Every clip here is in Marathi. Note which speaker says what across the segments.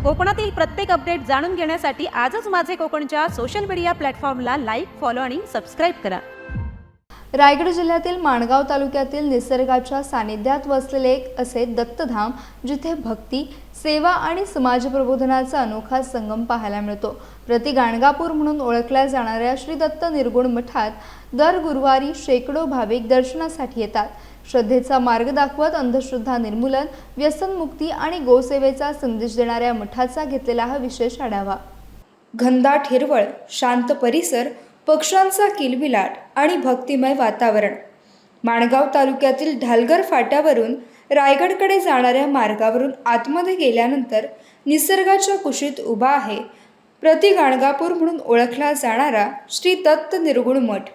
Speaker 1: कोकणातील प्रत्येक अपडेट जाणून घेण्यासाठी आजच माझे कोकणच्या सोशल मीडिया प्लॅटफॉर्मला लाईक, फॉलो आणि सबस्क्राईब करा।
Speaker 2: रायगड जिल्ह्यातील माणगाव तालुक्यातील निसर्गाच्या सानिध्यात वसलेले एक असे दत्तधाम जिथे भक्ती, सेवा आणि समाज प्रबोधनाचा अनोखा संगम पाहायला मिळतो। प्रति गाणगापूर म्हणून ओळखल्या जाणाऱ्या श्री दत्त निर्गुण मठात दर गुरुवारी शेकडो भाविक दर्शनासाठी येतात। श्रद्धेचा मार्ग दाखवत अंधश्रद्धा निर्मूलन, व्यसनमुक्ती आणि गोसेवेचा संदेश देणाऱ्या मठाचा घेतलेला हा विशेष आढावा। घनदाट हिरवळ, शांत परिसर, पक्ष्यांचा किलबिलाट आणि भक्तिमय वातावरण। माणगाव तालुक्यातील ढालगर फाट्यावरून रायगडकडे जाणाऱ्या मार्गावरून आतमध्ये गेल्यानंतर निसर्गाच्या कुशीत उभा आहे प्रति गाणगापूर म्हणून ओळखला जाणारा श्री दत्त निर्गुण मठ।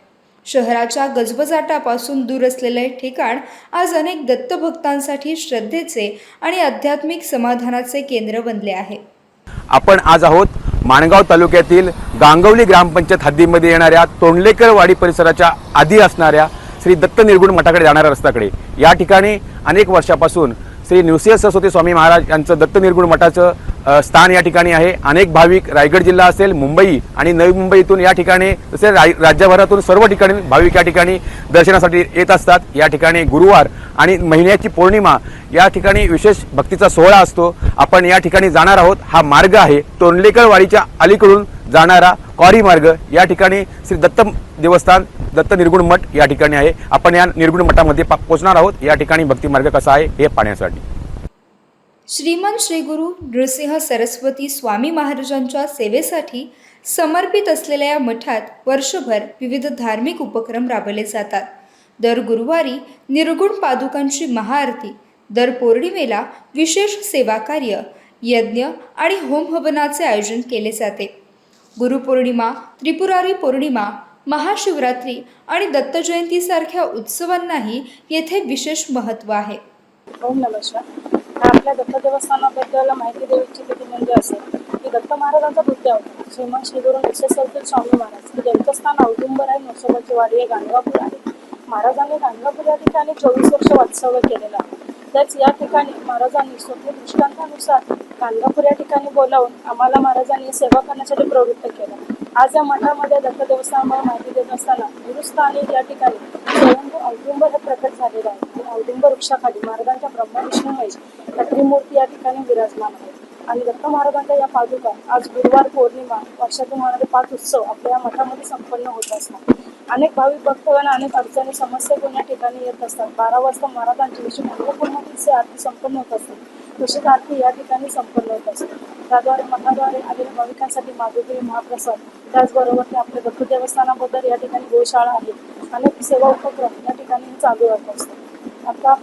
Speaker 2: शहराच्या गजबजाटापासून दूर असलेले ठिकाण आज अनेक दत्तभक्तांसाठी श्रद्धेचे आणि आध्यात्मिक समाधानाचे केंद्र बनले आहे।
Speaker 3: आपण आज आहोत माणगाव तालुक्यातील गांगवली ग्रामपंचायत हद्दीमध्ये येणाऱ्या तोंडलेकरवाडी परिसराच्या आधी असणाऱ्या श्री दत्त निर्गुण मठाकडे जाणाऱ्या रस्त्याकडे। या ठिकाणी अनेक वर्षापासून श्री नृसिंह सरस्वती स्वामी महाराज यांचं दत्त निर्गुण मठाचं स्थान या ठिकाणी आहे। अनेक भाविक रायगड जिल्हा असेल, मुंबई आणि नवी मुंबईतून या ठिकाणी तसेच राज्यभरातून सर्व ठिकाणी भाविक या ठिकाणी दर्शनासाठी येत असतात। या ठिकाणी गुरुवार आणि महिन्याची पौर्णिमा या ठिकाणी विशेष भक्तीचा सोहळा असतो। आपण या ठिकाणी जाणार आहोत। हा मार्ग आहे तोंडलेकरवाडीच्या अलीकडून जाणारा कॉरी मार्ग। या ठिकाणी श्री दत्त देवस्थान दत्त निर्गुण मठ या ठिकाणी आहे। आपण या निर्गुण मठामध्ये पोहोचणार आहोत। या ठिकाणी भक्ती मार्ग कसा आहे हे पाहण्यासाठी
Speaker 2: श्रीमान श्री गुरु नृसिंह सरस्वती स्वामी महाराजांच्या सेवेसाठी समर्पित असलेल्या या मठात वर्षभर विविध धार्मिक उपक्रम राबवले जातात। दर गुरुवारी निर्गुण पादुकांची महाआरती, दर पौर्णिमेला विशेष सेवा कार्य, यज्ञ आणि होम हवनाचे आयोजन केले जाते। गुरुपौर्णिमा, त्रिपुरारी पौर्णिमा, महाशिवरात्री आणि दत्त जयंतीसारख्या उत्सवांनाही येथे विशेष महत्त्व आहे।
Speaker 4: ओम नमस्कार। आपल्या दत्त देवस्थानाबद्दल माहिती देऊ इच्छिते ती म्हणजे असेल की दत्त महाराजांचा बुद्ध होता श्रीमान श्री गुरु नृसिंह सरस्वती स्वामी महाराज। त्यांचं स्थान औदुंबर आहे, नरसोबाची वाडी आहे, गाणगापूर आहे। महाराजांनी गाणगापूर या ठिकाणी 24 वर्ष वास्तव्य केलेलं आहे। त्याच या ठिकाणी महाराजांनी स्वप्न दृष्टांतानुसार गाणगापूर या ठिकाणी बोलावून आम्हाला महाराजांनी सेवा करण्यासाठी प्रवृत्त केलं। आज या मठामध्ये दत्त देवस्थानामध्ये माहिती देत असताना गुरुस्थानी या ठिकाणी स्वयंभू औदुंबर हे प्रकट झालेलं आहे। औदुंबर वृक्षाखाली महाराजांच्या ब्रह्मा विष्णू महेश या त्रिमूर्ती या ठिकाणी विराजमान आहेत। आणि दत्त महाराजांच्या या पादुका आज गुरुवार पौर्णिमा वर्षातून होणारे 5 उत्सव आपल्या या मठामध्ये संपन्न होत असतात। अनेक भाविक भक्तगण अनेक अडचणी समस्या घेऊन या ठिकाणी येत असतात। 12 वाजता महाराजांची विशेष अन्नपूर्णाची आरती संपन्न होत असते। तशीच आरती या ठिकाणी संपन्न होत असते। त्याद्वारे मठाद्वारे आलेल्या भाविकांसाठी माधुरी महाप्रसाद, त्याचबरोबर ते आपल्या दत्त देवस्थानाबद्दल या ठिकाणी गोशाळा आहे। अनेक सेवा उपक्रम या ठिकाणी चालू राहत असतात। आता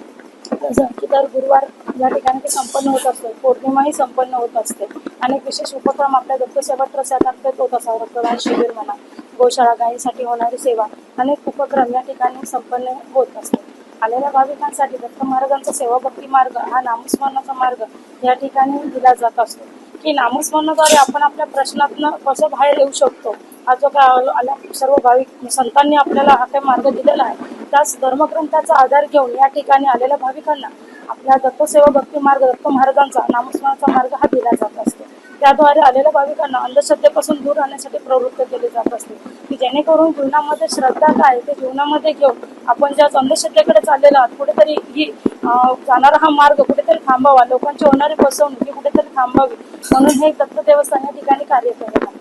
Speaker 4: की दर गुरुवार या ठिकाणी ते संपन्न होत असते, पौर्णिमाही संपन्न होत असते। अनेक विशेष उपक्रम आपल्या दत्त सेवा ट्रस्टातर्फे होत असतात। रक्तदान शिबिर म्हणा, गोशाळा, गायीसाठी होणारी सेवा, अनेक उपक्रम या ठिकाणी संपन्न होत असतात। आलेल्या भाविकांसाठी दत्त महाराजांचा सेवा भक्ती मार्ग हा नामस्मरणाचा मार्ग या ठिकाणी दिला जात असतो की नामस्मरणाद्वारे आपण आपल्या प्रश्नातनं कसं बाहेर येऊ शकतो। हा जो काय सर्व भाविक संतांनी आपल्याला हा काय मार्ग दिलेला आहे, त्याच धर्मग्रंथाचा आधार घेऊन या ठिकाणी आलेल्या भाविकांना आपल्या दत्तसेवा भक्ती मार्ग दत्त महाराजांचा नामस्मरणाचा मार्ग हा दिला जात असतो। त्याद्वारे आलेल्या भाविकांना अंधश्रद्धेपासून दूर राहण्यासाठी प्रवृत्त केले जात असते की जेणेकरून जीवनामध्ये श्रद्धा काय ते जीवनामध्ये घेऊन आपण ज्या अंधश्रद्धेकडे चाललेलो आहात कुठेतरी ही जाणारा हा मार्ग कुठेतरी थांबावा, लोकांची होणारी फसवणूक ही कुठेतरी थांबावी, म्हणून हे दत्त देवस्थान या ठिकाणी कार्य करत आहे।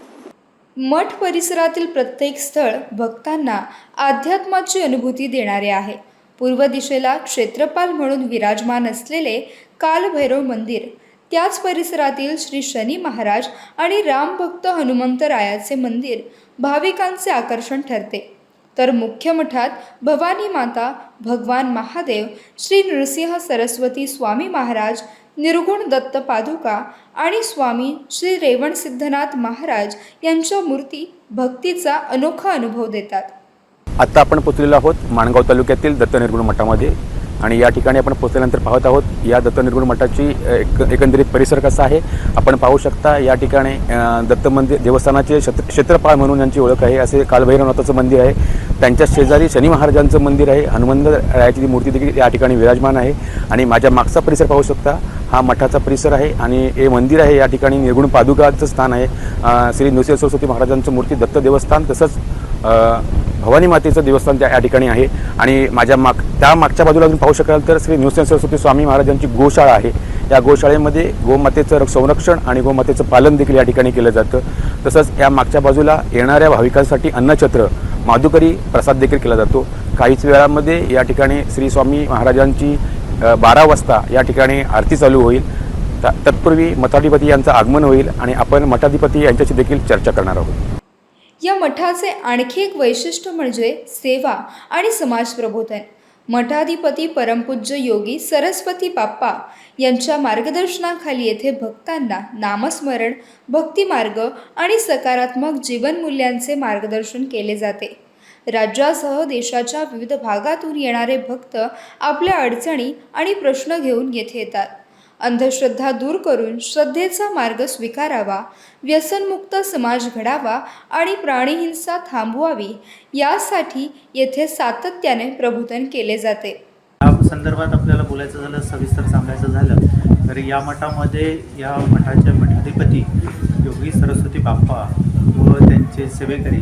Speaker 2: मठ परिसरातील प्रत्येक स्थळ भक्तांना अध्यात्माची अनुभूती देणारे आहे। पूर्व दिशेला क्षेत्रपाल म्हणून विराजमान असलेले कालभैरव मंदिर, त्याच परिसरातील श्री शनी महाराज आणि रामभक्त हनुमंतरायाचे मंदिर भाविकांचे आकर्षण ठरते। तर मुख्य मठात भवानी माता, भगवान महादेव, श्री नृसिंह सरस्वती स्वामी महाराज, निर्गुण दत्त पादुका आणि स्वामी श्री रेवण सिद्धनाथ महाराज यांच्या मूर्ती भक्तीचा अनोखा अनुभव देतात।
Speaker 3: आता आपण पोहोचलेलो आहोत माणगाव तालुक्यातील दत्त निर्गुण मठामध्ये आणि या ठिकाणी आपण पोहोचल्यानंतर पाहत आहोत या दत्त निर्गुण मठाची एकंदरीत परिसर कसा आहे आपण पाहू शकता। या ठिकाणी दत्त मंदिर देवस्थानाचे क्षेत्रपाल म्हणून यांची ओळख आहे असे कालभैरवनाथाचं मंदिर आहे। त्यांच्या शेजारी शनी महाराजांचं मंदिर आहे। हनुमंतरायाची मूर्ती देखील या ठिकाणी विराजमान आहे। आणि माझ्या मागचा परिसर पाहू शकता, हा मठाचा परिसर आहे आणि हे मंदिर आहे. या ठिकाणी निर्गुण पादुकाचं स्थान आहे. श्री नृसिंह सरस्वती महाराजांचं मूर्ती दत्त देवस्थान तसंच भवानी मातेचं देवस्थान या ठिकाणी आहे. आणि त्या मागच्या बाजूला तुम्ही पाहू शकाल तर श्री नृसिंह सरस्वती स्वामी महाराजांची गोशाळा आहे. या गोशाळेमध्ये गोमातेचं संरक्षण आणि गोमातेचं पालन देखील या ठिकाणी केलं जातं. तसंच या मागच्या बाजूला येणाऱ्या भाविकांसाठी अन्नछत्र माधुकरी प्रसाद देखील केला जातो. काहीच वेळामध्ये या ठिकाणी श्री स्वामी महाराजांची 12 वाजता या ठिकाणी आरती चालू होईल. तत्पूर्वी मठाधिपती यांचं आगमन होईल आणि आपण मठाधिपती यांच्याशी देखील चर्चा करणार आहोत.
Speaker 2: या मठाचे आणखी एक वैशिष्ट्य म्हणजे सेवा आणि समाज प्रबोधन. मठाधिपती परमपूज्य योगी सरस्वती बाप्पा यांच्या मार्गदर्शनाखाली येथे भक्तांना नामस्मरण, भक्तिमार्ग आणि सकारात्मक जीवनमूल्यांचे मार्गदर्शन केले जाते. राज्यासह देशाच्या विविध भागातून येणारे भक्त आपल्या अडचणी आणि प्रश्न घेऊन येथे येतात. अंधश्रद्धा दूर करून श्रद्धेचा मार्ग स्वीकारावा, व्यसनमुक्त समाज घडावा आणि प्राणीहिंसा थांबवावी यासाठी येथे सातत्याने प्रबोधन केले जाते.
Speaker 5: या संदर्भात आपल्याला बोलायचं झालं, सविस्तर सांगायचं झालं तर या मठामध्ये या मठाचे मठाधिपती योगी सरस्वती बाप्पा व त्यांचे सेवेकरी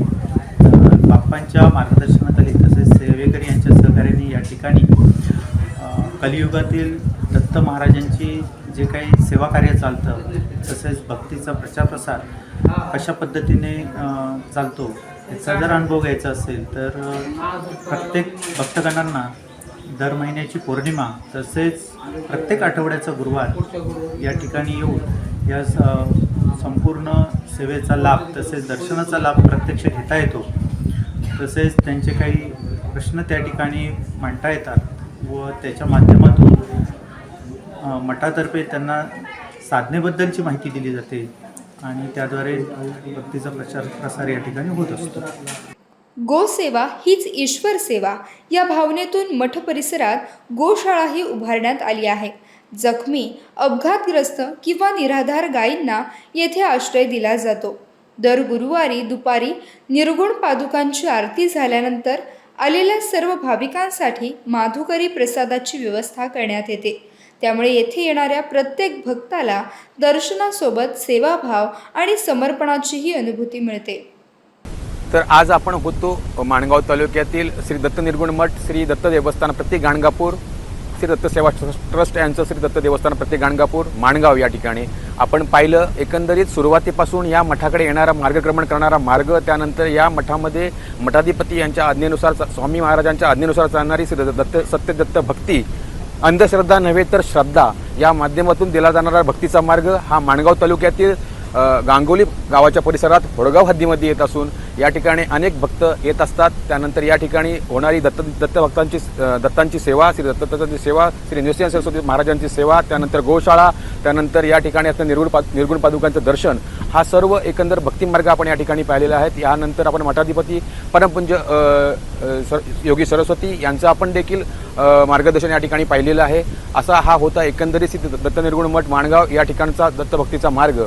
Speaker 5: बाप्पांच्या मार्गदर्शनाखाली तसेच सेवेकरी यांच्या सहकार्याने या ठिकाणी कलियुगातील दत्त महाराजांची जे काही सेवा कार्य चालतं तसेच भक्तीचा प्रचार प्रसार कशा पद्धतीने चालतो याचा जर अनुभव घ्यायचा असेल तर प्रत्येक भक्तगणांना दर महिन्याची पौर्णिमा तसेच प्रत्येक आठवड्याचा गुरुवार या ठिकाणी येऊन या संपूर्ण सेवेचा लाभ तसेच दर्शनाचा लाभ प्रत्यक्ष घेता येतो. तसेच त्यांचे काही प्रश्न त्या ठिकाणी मांडता येतात व त्याच्या माध्यमातून मठातर्फे त्यांना साधनेबद्दलची माहिती दिली जाते आणि त्याद्वारे भक्तीचा प्रचार प्रसार या ठिकाणी होत असतो.
Speaker 2: गोसेवा हीच ईश्वर सेवा या भावनेतून मठ परिसरात गोशाळाही उभारण्यात आली आहे. जखमी, अपघातग्रस्त किंवा निराधार गायींना येथे आश्रय दिला जातो. दर गुरुवारी दुपारी निर्गुण पादुकांची आरती झाल्यानंतर आलेल्या सर्व भाविकांसाठी माधुकरी प्रसादाची व्यवस्था करण्यात येते. त्यामुळे येथे येणाऱ्या प्रत्येक भक्ताला दर्शनासोबत सेवाभाव आणि समर्पणाचीही अनुभूती मिळते.
Speaker 3: तर आज आपण होतो माणगाव तालुक्यातील श्री दत्त निर्गुण मठ, श्री दत्त देवस्थान प्रत्येक गाणगापूर, श्री दत्त सेवा ट्रस्ट यांचं श्री दत्त देवस्थान प्रत्येक गाणगापूर माणगाव या ठिकाणी आपण पाहिलं. एकंदरीत सुरुवातीपासून या मठाकडे येणारा मार्गक्रमण करणारा मार्ग, त्यानंतर या मठामध्ये मठाधिपती यांच्या आज्ञेनुसार स्वामी महाराजांच्या आज्ञेनुसार चालणारी श्री दत्त सत्यदत्त भक्ती, अंधश्रद्धा नव्हे तर श्रद्धा या माध्यमातून दिला जाणारा भक्तीचा मार्ग हा माणगाव तालुक्यातील गांगोली गावाच्या परिसरात होडगाव हद्दीमध्ये येत असून या ठिकाणी अनेक भक्त येत असतात. त्यानंतर या ठिकाणी होणारी दत्तांची सेवा, श्री दत्तांची सेवा, श्री नृसिंह सरस्वती महाराजांची सेवा, त्यानंतर गोशाळा, त्यानंतर या ठिकाणी असं निर्गुण पादुकांचं दर्शन, हा सर्व एकंदर भक्तिमार्ग आपण या ठिकाणी पाहिलेला आहे. यानंतर आपण मठाधिपती परमपूज्य योगी सरस्वती यांचं आपण देखील मार्गदर्शन या ठिकाणी पाहिलेलं आहे. असा हा होता एकंदरीत दत्त निर्गुण मठ माणगाव या ठिकाणचा दत्तभक्तीचा मार्ग.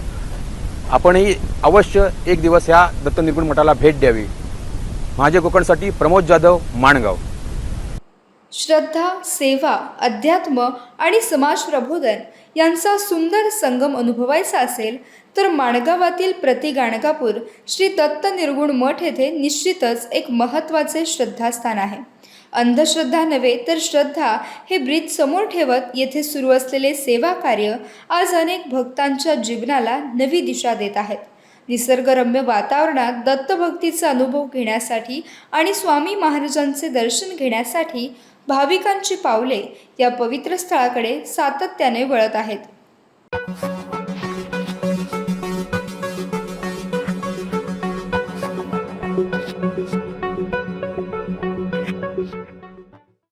Speaker 3: आपणही अवश्य एक दिवस ह्या दत्त निर्गुण मठाला भेट द्यावी. माझे कोकणसाठी प्रमोद जाधव, माणगाव.
Speaker 2: श्रद्धा, सेवा, अध्यात्म आणि समाज प्रबोधन यांचा सुंदर संगम अनुभवायचा असेल तर माणगावातील प्रति गाणगापूर श्री दत्त निर्गुण मठ येथे निश्चितच एक महत्त्वाचे श्रद्धास्थान आहे. अंधश्रद्धा नव्हे तर श्रद्धा हे ब्रीद समोर ठेवत येथे सुरू असलेले सेवा कार्य आज अनेक भक्तांच्या जीवनाला नवी दिशा देत आहेत. निसर्गरम्य वातावरणात दत्तभक्तीचा अनुभव घेण्यासाठी आणि स्वामी महाराजांचे दर्शन घेण्यासाठी भाविकांची पावले या पवित्र स्थळाकडे सातत्याने वळत आहेत.